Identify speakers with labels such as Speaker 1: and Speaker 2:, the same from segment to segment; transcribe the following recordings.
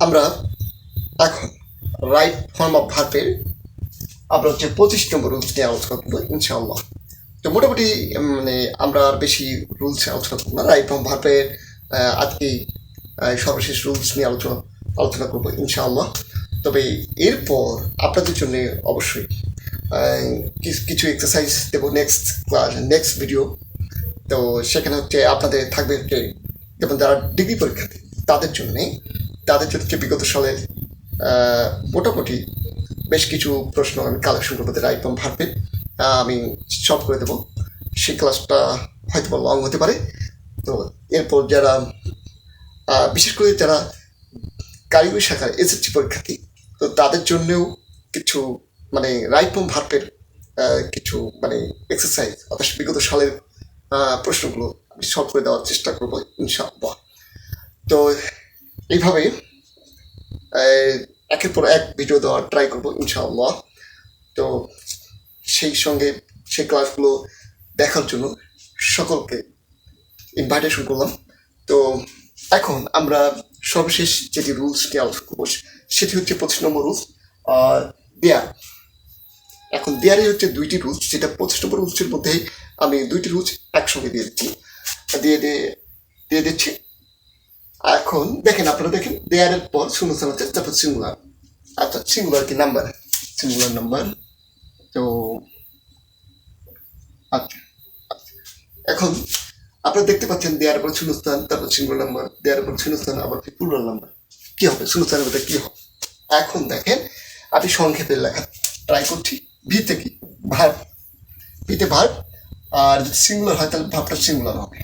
Speaker 1: আমরা এখন right form of ভার্বের আমরা হচ্ছে 25 নম্বর রুলস নিয়ে আলোচনা করবো ইনশাআল্লাহ। তো মোটামুটি মানে আমরা আর বেশি রুলস আলোচনা করবো না, রাইট ফর্ম ভার্বের আজকে সর্বশেষ রুলস নিয়ে আলোচনা করবো ইনশাআল্লাহ। তবে এরপর আপনাদের জন্য অবশ্যই কিছু এক্সারসাইজ দেবো নেক্সট ভিডিও। তো সেখানে হচ্ছে আপনাদের থাকবে যেমন যারা ডিগ্রি পরীক্ষার্থী তাদের জন্য হচ্ছে বিগত সালের মোটামুটি বেশ কিছু প্রশ্ন আমি কালেকশন করবো রাইট ফর্ম ভার্বের, আমি সলভ করে দেবো। সেই ক্লাসটা হয়তো লং হতে পারে। তো এরপর যারা বিশেষ করে যারা কারিগরি শাখার এসএসসি পরীক্ষার্থী, তো তাদের জন্যও কিছু মানে রাইট ফর্ম ভার্বের কিছু মানে এক্সারসাইজ অর্থাৎ বিগত সালের প্রশ্নগুলো আমি সলভ করে দেওয়ার চেষ্টা করবো ইনশাআল্লাহ। তো এইভাবে একের পর এক ভিডিও দেওয়ার ট্রাই করবো ইনশাআল্লাহ। তো সেই সঙ্গে সেই ক্লাসগুলো দেখার জন্য সকলকে ইনভাইটেশন করলাম। তো এখন আমরা সর্বশেষ যেটি রুলস নিয়ে আলোচনা করবো সেটি হচ্ছে 25 নম্বর রুলস দেয়ার। এখন দেয়ারে হচ্ছে দুইটি রুলস, যেটা 25 নম্বর রুলসের মধ্যে আমি দুইটি রুলস একসঙ্গে দিয়ে দিচ্ছি। এখন দেখেন, আপনারা দেখেন দেয়ারের পর শূন্যস্থান হচ্ছে, তারপর সিঙ্গুলার। আচ্ছা, সিঙ্গুলার কি নাম্বার। তো আচ্ছা, এখন আপনারা দেখতে পাচ্ছেন দেয়ার পর শূন্যস্থান, তারপর সিঙ্গুলার নাম্বার, দেয়ার পর শূন্যস্থান, আবার প্লুরাল নাম্বার। কি হবে শূন্যস্থানের মধ্যে কি হবে? এখন দেখেন আমি সংক্ষেপে লেখা ট্রাই করছি। ভিতে কি ভার্ব, ভিতে ভার্ব, আর যদি সিঙ্গুলার হয় তাহলে ভার্বটা সিঙ্গুলার হবে,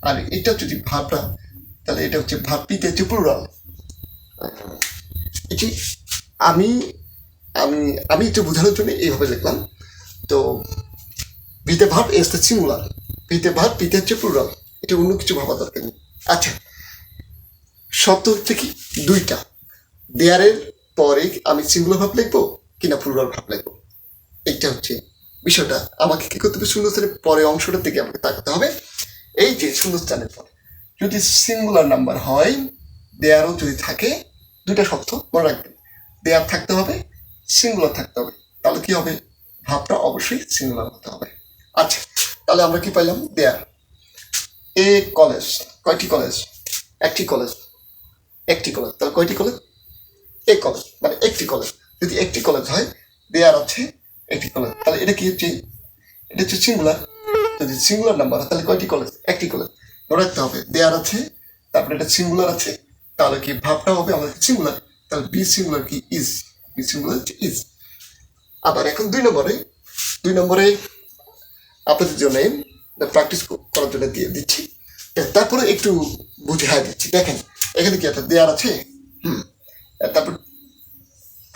Speaker 1: আর এটা যদি ভার্বটা তাহলে এটা হচ্ছে ভার্ব, পিতে হচ্ছে প্লুরাল। এটি আমি আমি আমি একটু বোঝানোর জন্য এইভাবে লিখলাম। তো ভিতে ভার্ব এস দ্য সিঙ্গুলার, ভিতে ভার্ব পিতে হচ্ছে প্লুরাল, এটা অন্য কিছু ভাবা দরকার নেই। আচ্ছা, শব্দ হচ্ছে কি দুইটা। দেয়ারের পরে আমি সিঙ্গুলার ভাব লিখবো কিনা প্লুরাল ভাব লিখবো, এইটা হচ্ছে বিষয়টা। আমাকে কি করতে হবে, শূন্যস্থানের পরে অংশটার দিকে আমাকে তাকাতে হবে। এই যে শূন্যস্থানের পরে যদি সিঙ্গুলার নাম্বার হয়, দেয়ারও যদি থাকে, দুইটা শব্দ মনে রাখবেন, দেয়ার থাকতে হবে, সিঙ্গুলার থাকতে হবে, তাহলে কি হবে, ভাবটা অবশ্যই সিঙ্গুলার হতে হবে। আচ্ছা, তাহলে আমরা কি পাইলাম, দেয়ার এ কলেজ, কয়টি কলেজ, একটি কলেজ, তাহলে কয়টি কলেজ, এ কলেজ মানে একটি কলেজ। যদি একটি কলেজ হয়, দেয়ার আছে একটি কলেজ, তাহলে এটা কি হচ্ছে, এটা হচ্ছে সিঙ্গুলার। যদি সিঙ্গুলার নাম্বার হয় তাহলে কয়টি কলেজ, একটি কলেজ। মনে রাখতে হবে দেয়ার আছে, তারপরে এটা সিঙ্গুলার আছে, তাহলে কি ভাবটা হবে আমাদের সিঙ্গুলার, তাহলে বি সিঙ্গুলার কি ইজ, বি সিঙ্গুলার ইজ। আবার এখন দুই নম্বরে আপনাদের জন্য প্র্যাকটিস করার জন্য দিয়ে দিচ্ছি, তারপরে একটু বুঝিয়ে দিচ্ছি। দেখেন এখানে কি একটা দেয়ার আছে, তারপর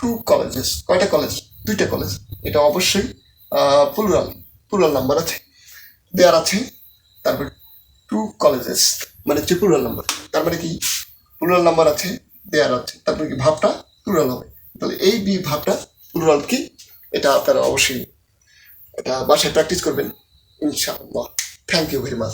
Speaker 1: টু কলেজেস, কয়টা কলেজ, দুইটা কলেজ, এটা অবশ্যই প্লুরাল নাম্বার আছে, দেয়ার আছে, তারপর টু কলেজেস মানে হচ্ছে প্লুরাল নাম্বার, তার মানে কি প্লুরাল নাম্বার আছে, দেয়ার আছে, তারপরে কি ভাবটা প্লুরাল হবে। তাহলে এই বি ভাবটা প্লুরাল কি, এটা আপনারা অবশ্যই এটা বাসায় প্র্যাকটিস করবেন ইনশাআল্লাহ। Thank you very much.